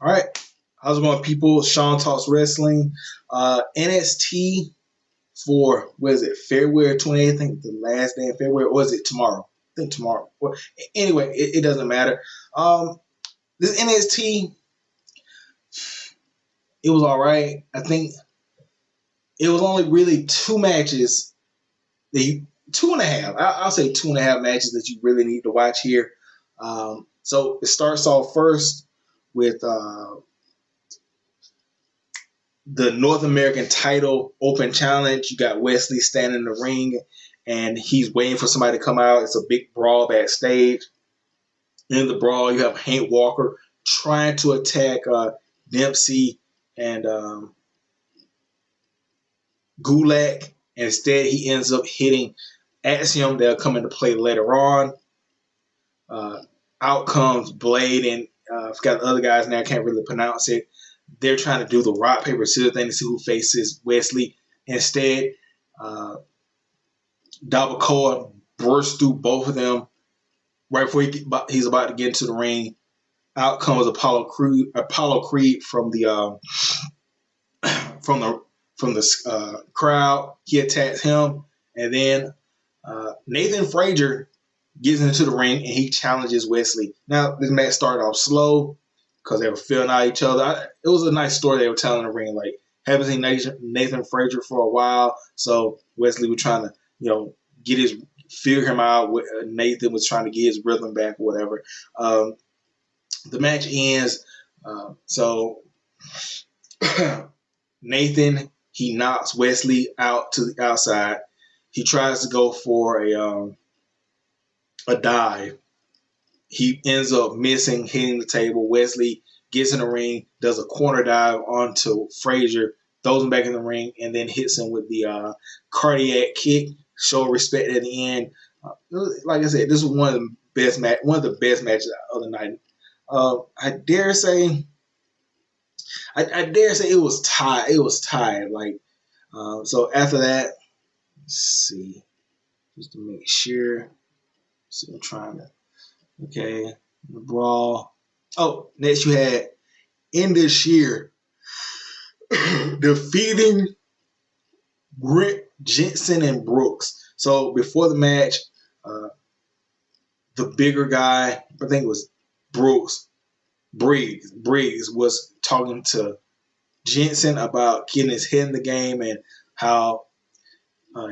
All right. How's it going, people? Sean Talks Wrestling. NXT for, what is it, February 28th? I think the last day of February. Or is it tomorrow? I think tomorrow. Well, anyway, it doesn't matter. This NXT, it was all right. I think it was only really two matches. Two and a half. I'll say two and a half matches that you really need to watch here. So it starts off first with the North American title open challenge. You got Wesley standing in the ring and he's waiting for somebody to come out. It's a big brawl backstage. In the brawl, you have Hank Walker trying to attack Dempsey and Gulak. Instead, he ends up hitting Axiom. They'll come into play later on. Out comes Blade and I forgot the other guy's name. I can't really pronounce it. They're trying to do the rock, paper, scissors thing to see who faces Wesley. Instead, Dabakoa bursts through both of them right before he's about to get into the ring. Out comes Apollo Creed from the crowd. He attacks him, and then Nathan Frazier gets into the ring and he challenges Wesley. Now this match started off slow because they were feeling out each other. It was a nice story they were telling in the ring. Like, haven't seen Nathan Frazier for a while, so Wesley was trying to, figure him out. Nathan was trying to get his rhythm back or whatever. The match ends. So Nathan, he knocks Wesley out to the outside. He tries to go for a dive. He ends up missing, hitting the table. Wesley gets in the ring, does a corner dive onto Frazier, throws him back in the ring, and then hits him with the cardiac kick. Show respect at the end. Like I said, this was one of the best matches of the night. I dare say it was tied. It was tied. So after that, let's see, just to make sure. So I'm trying to. Okay, the brawl. Oh, next you had this year defeating Britt, Jensen, and Brooks. So before the match, the bigger guy, I think it was Briggs was talking to Jensen about getting his head in the game and how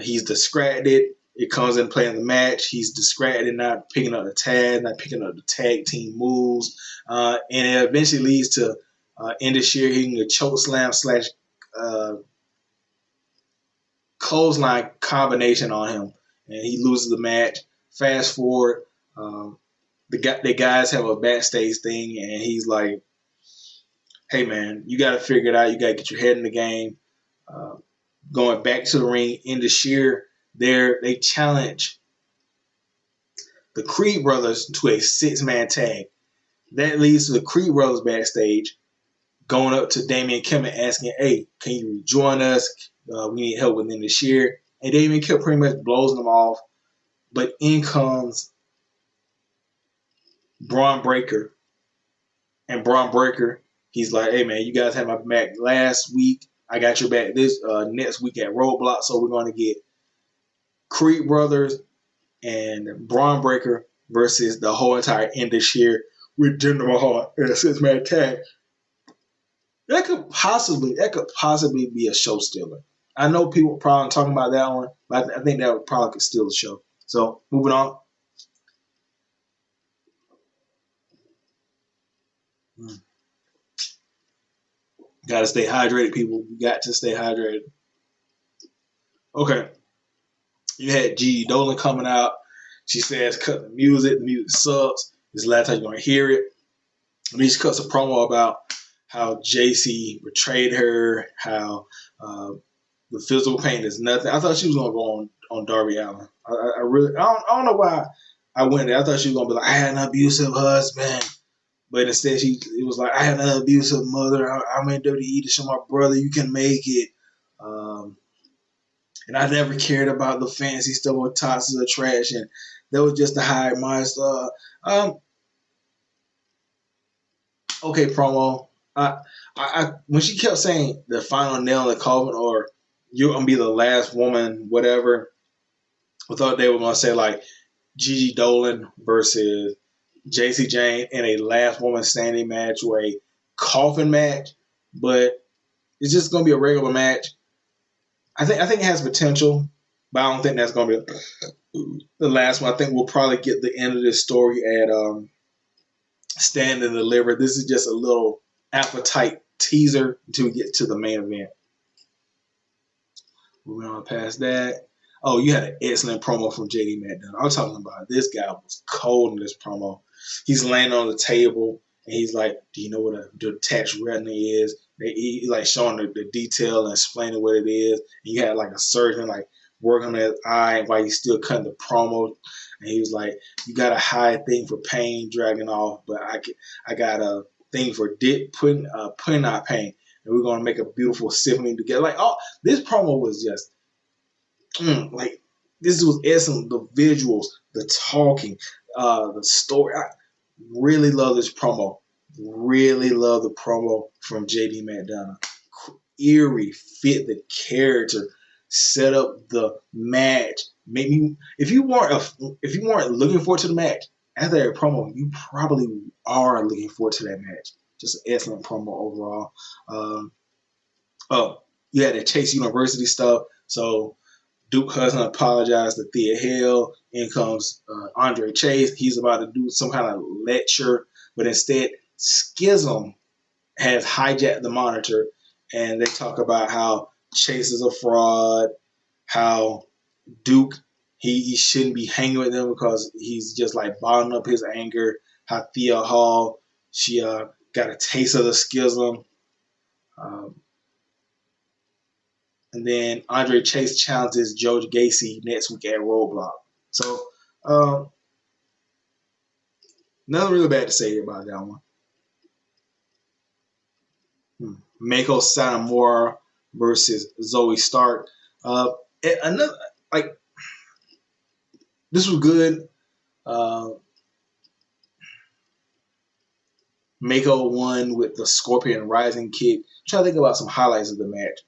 he's distracted. It comes in playing the match. He's distracted, not picking up the tag, not picking up the tag team moves. And it eventually leads to end this year hitting a choke slam / clothesline combination on him. And he loses the match. Fast forward, the guys have a backstage thing, and he's like, hey, man, you got to figure it out. You got to get your head in the game. Going back to the ring in this year, they challenge the Creed brothers to a 6-man tag. That leads to the Creed brothers backstage going up to Damian Kemp and asking, hey, can you rejoin us? We need help within this year. And Damian Kemp pretty much blows them off. But in comes Braun Breaker. And Braun Breaker, he's like, hey, man, you guys had my back last week. I got your back this next week at Roadblock. So we're going to get Creed Brothers and Braun Breaker versus the whole entire end this year with Jinder Mahal in a 6-man tag. That could possibly be a show stealer. I know people probably talking about that one, but I think that would probably could steal the show. So moving on. Got to stay hydrated, people. You got to stay hydrated. Okay. You had G. Dolan coming out. She says, cut the music. The music sucks. This is the last time you're going to hear it. And she cuts a promo about how JC betrayed her, how the physical pain is nothing. I thought she was going to go on Darby Allin. I don't know why I went there. I thought she was going to be like, I had an abusive husband. But instead, it was like, I had an abusive mother. I'm in WWE to show my brother you can make it. And I never cared about the fancy stuff or toxins or trash. And that was just to hide my stuff. Okay, promo. When she kept saying the final nail in the coffin, or you're gonna be the last woman, whatever, I thought they were gonna say like Gigi Dolan versus JC Jane in a last woman standing match or a coffin match, but it's just gonna be a regular match. I think it has potential, but I don't think that's gonna be the last one. I think we'll probably get the end of this story at Stand and Deliver. This is just a little appetite teaser until we get to the main event. Moving on past that. Oh, you had an excellent promo from JD McDonough. I was talking about this guy was cold in this promo. He's laying on the table and he's like, "Do you know what a detached retina is?" He like showing the detail and explaining what it is. And you had like a surgeon like working on his eye while he's still cutting the promo. And he was like, "You got a high thing for pain dragging off, but I got a thing for putting out pain, and we're gonna make a beautiful symphony together." Like, oh, this promo was just like this was excellent. The visuals, the talking, the story. I really love this promo. Really love the promo from JD McDonough. Eerie, fit the character, set up the match. Made me. If you weren't looking forward to the match after that promo, you probably are looking forward to that match. Just an excellent promo overall. Oh, you had the Chase University stuff. So Duke Hudson apologized to Thea Hill. In comes Andre Chase. He's about to do some kind of lecture, but instead, Schism has hijacked the monitor, and they talk about how Chase is a fraud, how Duke he shouldn't be hanging with them because he's just like bottling up his anger. How Thea Hall she got a taste of the Schism. Um, And then Andre Chase challenges Joe Gacy next week at Roadblock. So, um, nothing really bad to say about that one. Mako Satomura versus Zoe Stark. Another like this was good. Uh, Mako won with the Scorpion Rising kick. I'm trying to think about some highlights of the match.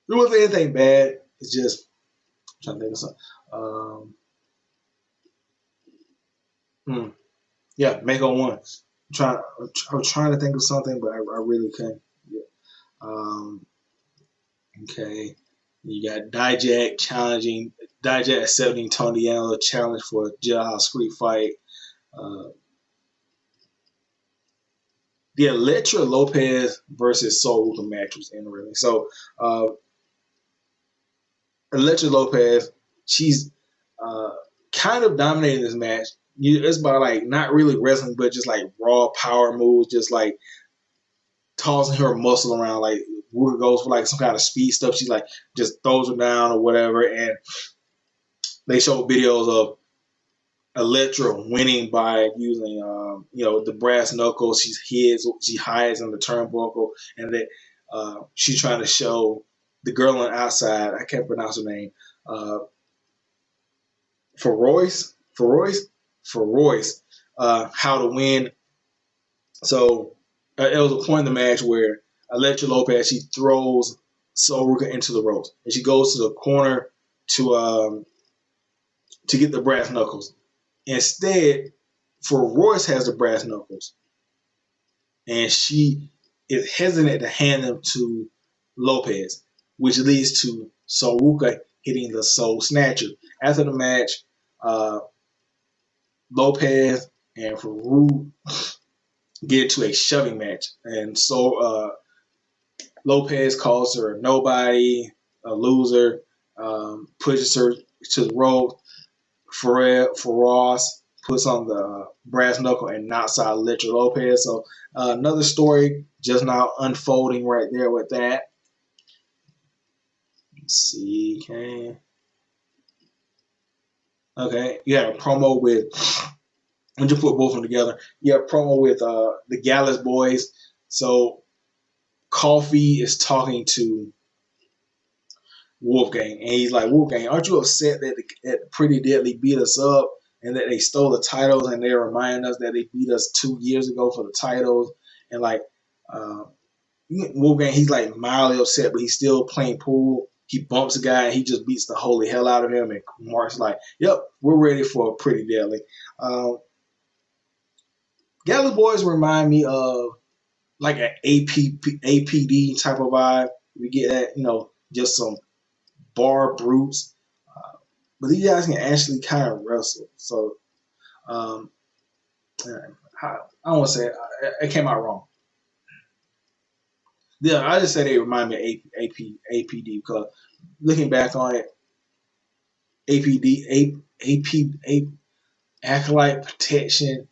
There wasn't anything bad. It's just I'm trying to think of something. Hmm. Yeah, Mako won. I'm trying to think of something, but I really couldn't. Yeah. Um, okay. You got Dijak challenging Dijak accepting Tony Yellow challenge for a Jailhouse Street fight. Uh, the Electra Lopez versus Soul Ruka match was interesting. So Electra Lopez, she's uh, kind of dominating this match. It's about like not really wrestling, but just like raw power moves, just like tossing her muscle around. Like Ruka goes for like some kind of speed stuff. She like just throws her down or whatever. And they show videos of Electra winning by using the brass knuckles. She hides in the turnbuckle, and that she's trying to show the girl on the outside. I can't pronounce her name. For Royce, how to win. So it was a point in the match where Electra Lopez she throws Soul Ruka into the ropes, and she goes to the corner to get the brass knuckles. Instead, for Royce has the brass knuckles, and she is hesitant to hand them to Lopez, which leads to Soul Ruka hitting the Soul Snatcher. After the match, Lopez and Farouk get into a shoving match, and so Lopez calls her a nobody, a loser, pushes her to the rope. Faraz puts on the brass knuckle and knocks out Electra Lopez. So another story just now unfolding right there with that. Let's see, okay, you had a promo with. I'm just put both of them together. You have a promo with the Gallus boys. So Coffee is talking to Wolfgang, and he's like, "Wolfgang, aren't you upset that the Pretty Deadly beat us up?" and that they stole the titles, and they're reminding us that they beat us 2 years ago for the titles, and like Wolfgang, he's like mildly upset, but he's still playing pool. He bumps a guy and he just beats the holy hell out of him. And Mark's like, "Yep, we're ready for Pretty Deadly." Gallus Boys remind me of like an APD type of vibe. We get that, just some bar brutes, but these guys can actually kind of wrestle. So I don't want to say it came out wrong. Yeah, I just say they remind me of APD because looking back on it, AP, Acolyte Protection,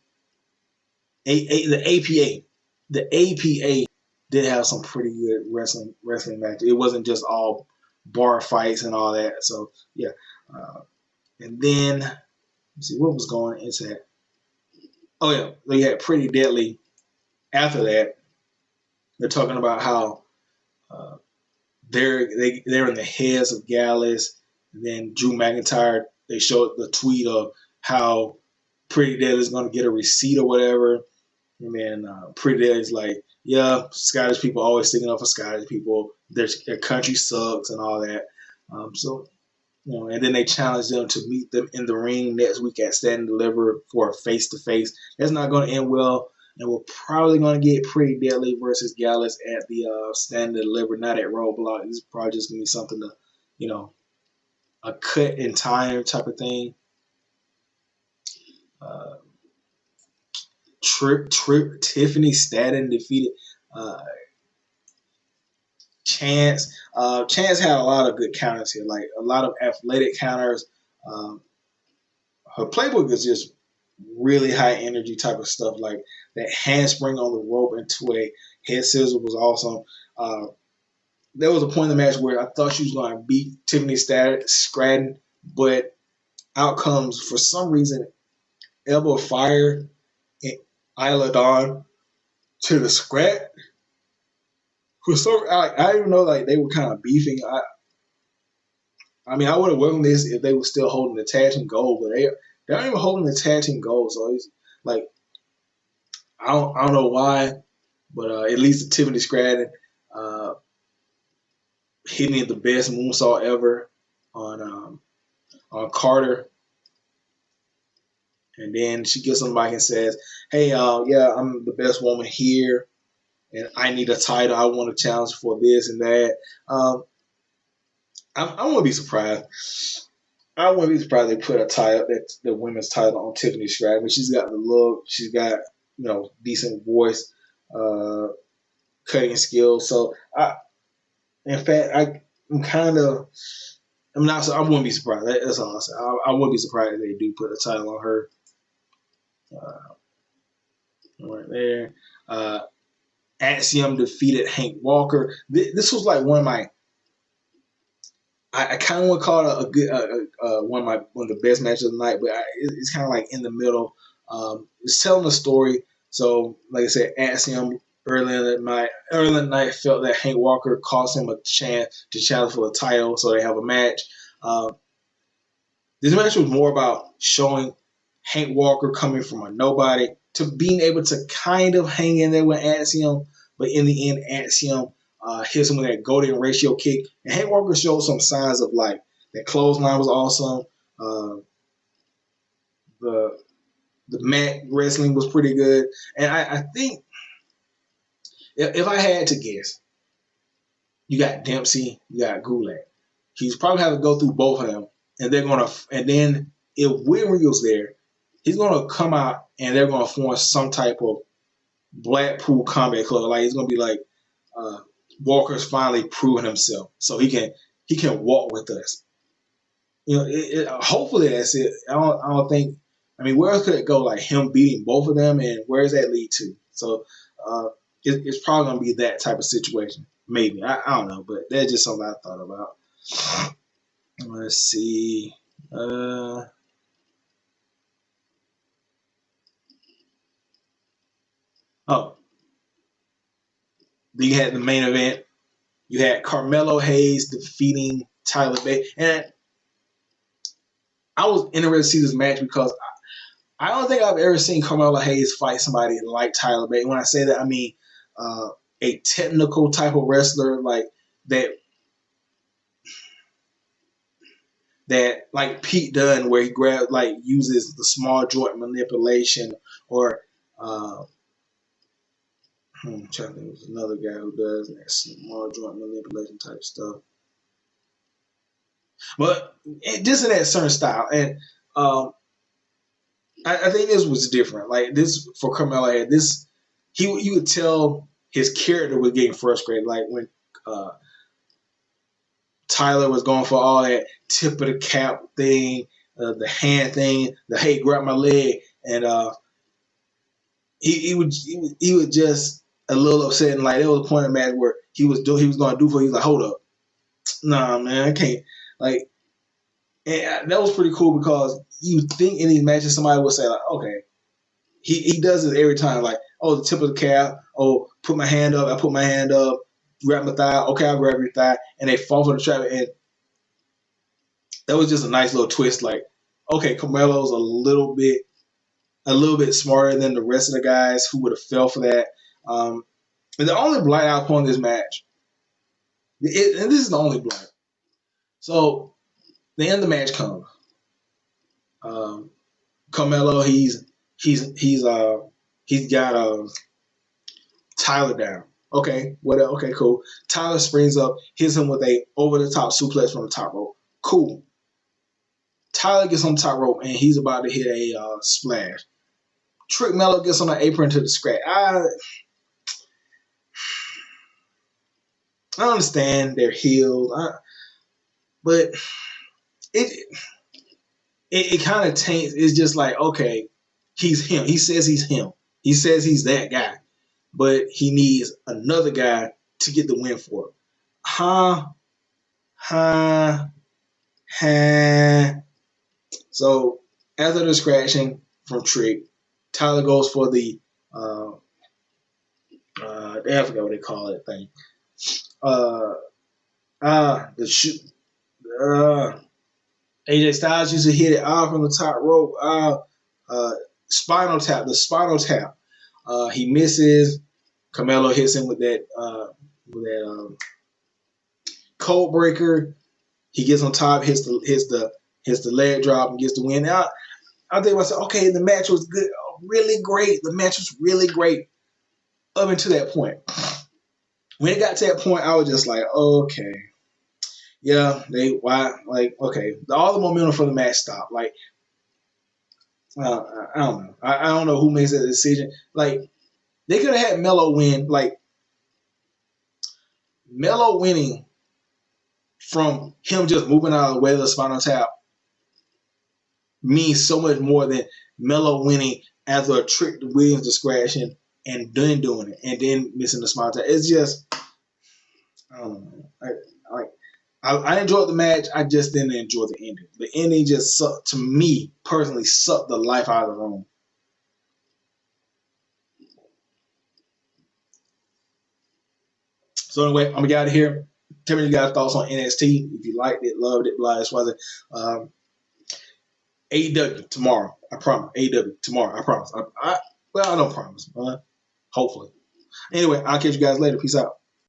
the APA did have some pretty good wrestling matches. It wasn't just all bar fights and all that. So yeah, and then let's see what was going into that. Oh yeah, they had Pretty Deadly. After that, they're talking about how they're in the heads of Gallus. And then Drew McIntyre, they showed the tweet of how Pretty Deadly is going to get a receipt or whatever. And then Pretty Deadly's like, yeah, Scottish people always sticking up for Scottish people. Their country sucks and all that. And then they challenged them to meet them in the ring next week at Stand and Deliver for a face-to-face. That's not going to end well. And we're probably going to get Pretty Deadly versus Gallus at the Stand and Deliver, not at Roadblock. This is probably just going to be something to, a cut in time type of thing. Tiffany Stratton defeated Chance. Chance had a lot of good counters here, like a lot of athletic counters. Her playbook is just really high energy type of stuff, like that handspring on the rope into a head scissor was awesome. There was a point in the match where I thought she was going to beat Tiffany Stratton, but out comes, for some reason, Elbow Fire and Isla Dawn to the scrap. I didn't even know like they were kind of beefing. I mean, I would have welcomed this if they were still holding the tag team gold, but they're not even holding the tag team gold. So it's like I don't know why, but at least Tiffany Stratton hitting the best moonsault ever on Carter. And then she gets on the mic and says, "Hey, yeah, I'm the best woman here, and I need a title. I want a challenge for this and that." I wouldn't be surprised. I wouldn't be surprised they put a title, the women's title, on Tiffany Stratton. She's got the look. She's got decent voice, cutting skills. So in fact, I'm not. I wouldn't be surprised. That's all I say. I wouldn't be surprised if they do put a title on her. Right there. Axiom defeated Hank Walker. This was like one of my. I kind of want to call it a good one of the best matches of the night, but it's kind of like in the middle. It's telling a story. So, like I said, Axiom early in the night felt that Hank Walker cost him a chance to challenge for the title, so they have a match. This match was more about showing Hank Walker coming from a nobody to being able to kind of hang in there with Axiom, but in the end, Axiom hits him with that golden ratio kick. And Hank Walker showed some signs of life. That clothesline was awesome. The mat wrestling was pretty good. And I think if I had to guess, you got Dempsey, you got Gulak. He's probably have to go through both of them. And then if Williams there, he's gonna come out and they're gonna form some type of Blackpool Combat Club. Like it's gonna be like Walker's finally proven himself, so he can walk with us. Hopefully that's it. I don't think. I mean, where else could it go? Like him beating both of them, and where does that lead to? So it's probably gonna be that type of situation. Maybe I don't know, but that's just something I thought about. Let's see. You had the main event. You had Carmelo Hayes defeating Tyler Bate. And I was interested to see this match because I don't think I've ever seen Carmelo Hayes fight somebody like Tyler Bate. When I say that, I mean a technical type of wrestler like that like Pete Dunne, where he uses the small joint manipulation, or I'm trying to think, there's another guy who does that small joint manipulation type stuff. But just in that certain style, and I think this was different. Like this for Carmelo, this you would tell his character was getting frustrated. Like when uh, Tyler was going for all that tip of the cap thing, the hand thing, the hey grab my leg, and he would just a little upset, and like there was a point in the match where he was going to do for. He was like, hold up, nah man, I can't. Like, and that was pretty cool because you think in these matches somebody would say like, okay, he does this every time, like, oh, the tip of the cap, oh, put my hand up, I put my hand up, grab my thigh, okay, I'll grab your thigh, and they fall for the trap, and that was just a nice little twist. Like, okay, Carmelo's a little bit smarter than the rest of the guys who would have fell for that. And the only blight out upon this match, and this is the only blight. So the end of the match comes. Carmelo, he's got Tyler down. Okay, whatever. Okay, cool. Tyler springs up, hits him with a over the top suplex from the top rope. Cool. Tyler gets on the top rope and he's about to hit a splash. Trick Mello gets on the apron to the scratch. I understand they're healed, but it kind of taints. It's just like, okay, he's him. He says he's him. He says he's that guy, but he needs another guy to get the win for it. Huh? So after the distraction from Trick, Tyler goes for the I forgot what they call it thing. The shoot. AJ Styles used to hit it out from the top rope. Spinal tap. The spinal tap. He misses. Carmelo hits him with that code breaker. He gets on top, hits the leg drop, and gets the win. Now, I think myself, okay, the match was good, really great. The match was really great up until that point. When it got to that point, I was just like, okay, yeah, okay, all the momentum for the match stopped. Like, I don't know. I don't know who makes that decision. Like, they could have had Melo win. Like, Melo winning from him just moving out of the way of the spinal tap means so much more than Melo winning after a Trick Williams discretion and then doing it and then missing the spinal tap. It's just, I don't know. I enjoyed the match. I just didn't enjoy the ending. The ending just sucked, to me personally, sucked the life out of the room. So anyway, I'm gonna get out of here. Tell me you guys' thoughts on NXT. If you liked it, loved it, blah, AEW tomorrow. I promise. AEW tomorrow. I promise. I don't promise, but hopefully. Anyway, I'll catch you guys later. Peace out.